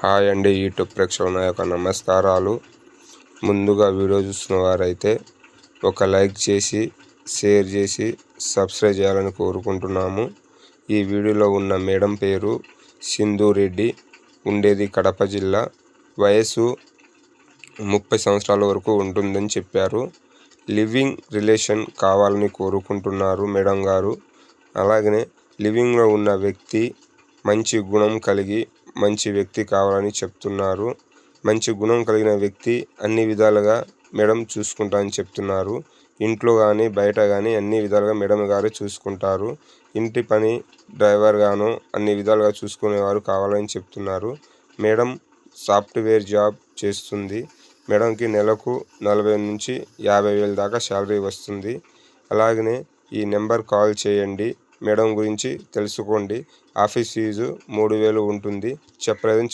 Hi అండి, YouTube ప్రేక్షకుల నా యొక్క నమస్కారాలు. ముందుగా వీడియో చూస్తున్న వారైతే ఒక లైక్ చేసి షేర్ చేసి సబ్స్క్రైబ్ చేయాలని కోరుకుంటున్నాము. ఈ వీడియోలో ఉన్న మేడం పేరు సింధు రెడ్డి, ఉండేది కడప జిల్లా. వయసు 30 సంవత్సరాల వరకు ఉంటుందని చెప్పారు. లివింగ్ రిలేషన్ కావాలని కోరుకుంటున్నారు మేడం గారు. అలాగనే లివింగ్లో ఉన్న వ్యక్తి మంచి గుణం కలిగి మంచి వ్యక్తి కావాలని చెప్తున్నారు. మంచి గుణం కలిగిన వ్యక్తి అన్ని విధాలుగా మేడం చూసుకుంటారని చెప్తున్నారు. ఇంట్లో కానీ బయట కానీ అన్ని విధాలుగా మేడం గారు చూసుకుంటారు. ఇంటి పని డ్రైవర్ గాను అన్ని విధాలుగా చూసుకునేవారు కావాలని చెప్తున్నారు. మేడం సాఫ్ట్వేర్ జాబ్ చేస్తుంది. మేడంకి నెలకు 40 నుంచి 50,000 దాకా శాలరీ వస్తుంది. అలాగనే ఈ నెంబర్ కాల్ చేయండి, మేడం గురించి తెలుసుకోండి. ఆఫీస్ ఫీజు 3,000 ఉంటుంది. చెప్పలేదని